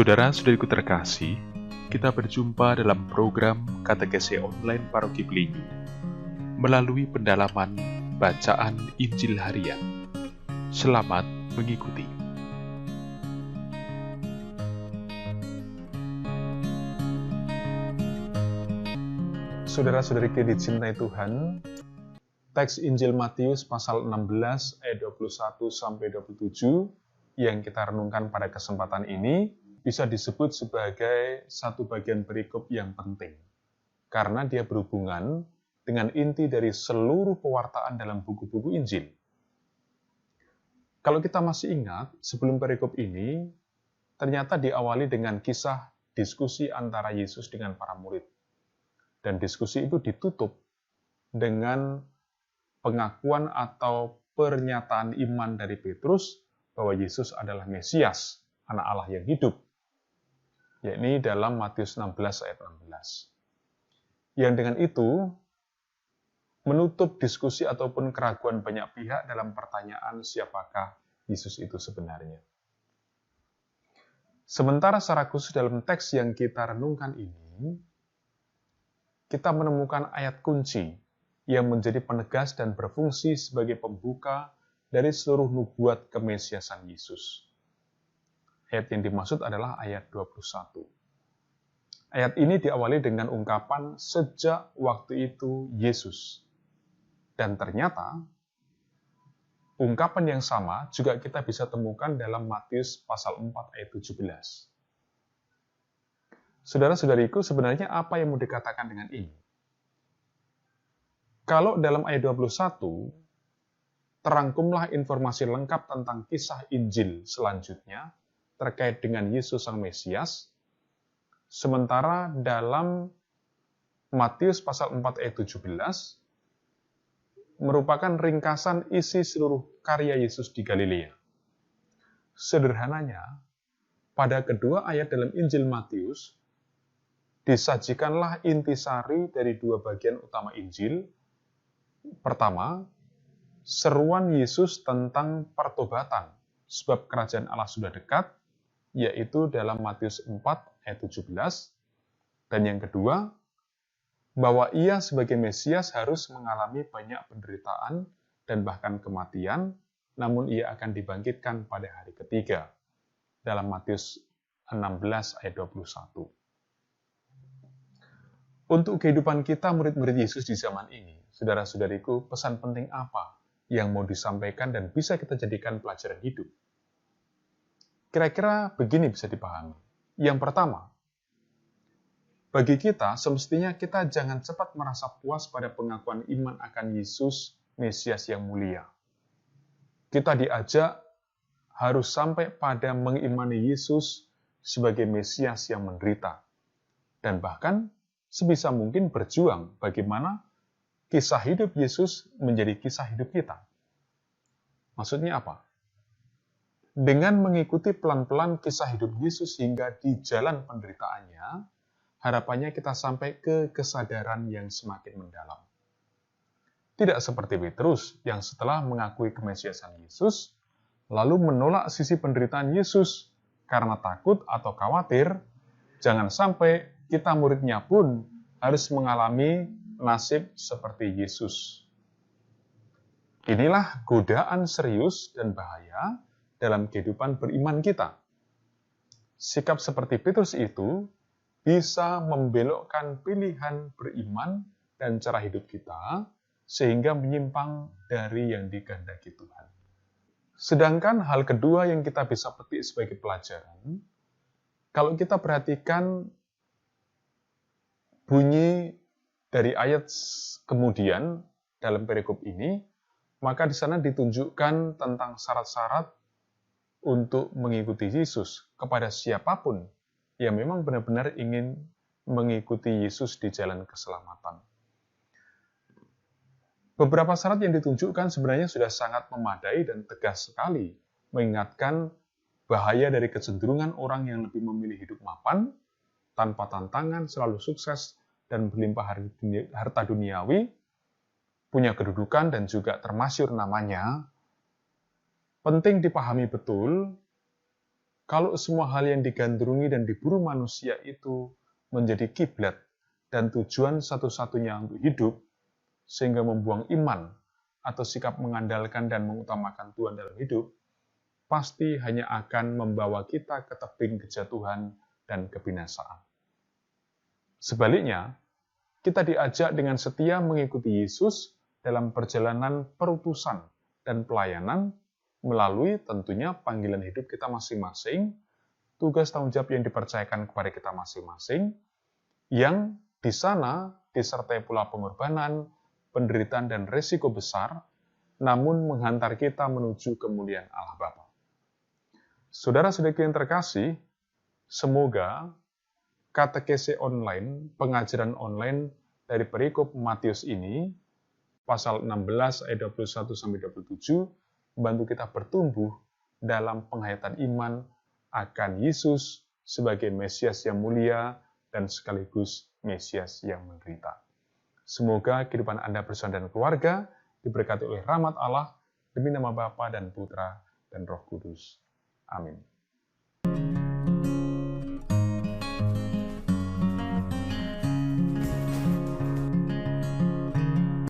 Saudara-saudariku terkasih, kita berjumpa dalam program Katekese Online Paroki Belinyu melalui pendalaman bacaan Injil Harian. Selamat mengikuti. Saudara-saudariku dicintai Tuhan, teks Injil Matius pasal 16 ayat 21-27 yang kita renungkan pada kesempatan ini bisa disebut sebagai satu bagian perikop yang penting, karena dia berhubungan dengan inti dari seluruh pewartaan dalam buku-buku Injil. Kalau kita masih ingat, sebelum perikop ini, ternyata diawali dengan kisah diskusi antara Yesus dengan para murid. Dan diskusi itu ditutup dengan pengakuan atau pernyataan iman dari Petrus bahwa Yesus adalah Mesias, anak Allah yang hidup, yakni dalam Matius 16 ayat 16. Yang dengan itu menutup diskusi ataupun keraguan banyak pihak dalam pertanyaan siapakah Yesus itu sebenarnya. Sementara secara khusus dalam teks yang kita renungkan ini, kita menemukan ayat kunci yang menjadi penegas dan berfungsi sebagai pembuka dari seluruh nubuat kemesiasan Yesus. Ayat yang dimaksud adalah ayat 21. Ayat ini diawali dengan ungkapan sejak waktu itu Yesus. Dan ternyata, ungkapan yang sama juga kita bisa temukan dalam Matius pasal 4 ayat 17. Saudara-saudariku, sebenarnya apa yang mau dikatakan dengan ini? Kalau dalam ayat 21, terangkumlah informasi lengkap tentang kisah Injil selanjutnya terkait dengan Yesus Sang Mesias, sementara dalam Matius pasal 4 ayat 17, merupakan ringkasan isi seluruh karya Yesus di Galilea. Sederhananya, pada kedua ayat dalam Injil Matius, disajikanlah intisari dari dua bagian utama Injil. Pertama, seruan Yesus tentang pertobatan, sebab kerajaan Allah sudah dekat, yaitu dalam Matius 4 ayat 17. Dan yang kedua, bahwa ia sebagai Mesias harus mengalami banyak penderitaan dan bahkan kematian, namun ia akan dibangkitkan pada hari ketiga, dalam Matius 16 ayat 21. Untuk kehidupan kita murid-murid Yesus di zaman ini, saudara-saudariku, pesan penting apa yang mau disampaikan dan bisa kita jadikan pelajaran hidup? Kira-kira begini bisa dipahami. Yang pertama, bagi kita, semestinya kita jangan cepat merasa puas pada pengakuan iman akan Yesus, Mesias yang mulia. Kita diajak harus sampai pada mengimani Yesus sebagai Mesias yang menderita. Dan bahkan, sebisa mungkin berjuang bagaimana kisah hidup Yesus menjadi kisah hidup kita. Maksudnya apa? Dengan mengikuti pelan-pelan kisah hidup Yesus hingga di jalan penderitaannya, harapannya kita sampai ke kesadaran yang semakin mendalam. Tidak seperti Petrus yang setelah mengakui kemesiasan Yesus, lalu menolak sisi penderitaan Yesus karena takut atau khawatir, jangan sampai kita muridnya pun harus mengalami nasib seperti Yesus. Inilah godaan serius dan bahaya dalam kehidupan beriman kita. Sikap seperti Petrus itu bisa membelokkan pilihan beriman dan cara hidup kita sehingga menyimpang dari yang dikehendaki Tuhan. Sedangkan hal kedua yang kita bisa petik sebagai pelajaran, kalau kita perhatikan bunyi dari ayat kemudian dalam perikop ini, maka di sana ditunjukkan tentang syarat-syarat untuk mengikuti Yesus kepada siapapun yang memang benar-benar ingin mengikuti Yesus di jalan keselamatan. Beberapa syarat yang ditunjukkan sebenarnya sudah sangat memadai dan tegas sekali, mengingatkan bahaya dari kecenderungan orang yang lebih memilih hidup mapan, tanpa tantangan, selalu sukses, dan berlimpah harta duniawi, punya kedudukan dan juga termasyur namanya. Penting dipahami betul Kalau semua hal yang digandrungi dan diburu manusia itu menjadi kiblat dan tujuan satu-satunya untuk hidup, sehingga membuang iman atau sikap mengandalkan dan mengutamakan Tuhan dalam hidup, pasti hanya akan membawa kita ke tebing kejatuhan dan kebinasaan. Sebaliknya, kita diajak dengan setia mengikuti Yesus dalam perjalanan perutusan dan pelayanan melalui tentunya panggilan hidup kita masing-masing, tugas tanggung jawab yang dipercayakan kepada kita masing-masing, yang di sana disertai pula pengorbanan, penderitaan, dan resiko besar, namun menghantar kita menuju kemuliaan Allah Bapa. Saudara-saudari yang terkasih, semoga katekese online, pengajaran online dari perikop Matius ini, pasal 16 ayat 21-27, membantu kita bertumbuh dalam penghayatan iman akan Yesus sebagai Mesias yang mulia dan sekaligus Mesias yang menderita. Semoga kehidupan Anda bersama dan keluarga diberkati oleh rahmat Allah demi nama Bapa dan Putra dan Roh Kudus. Amin.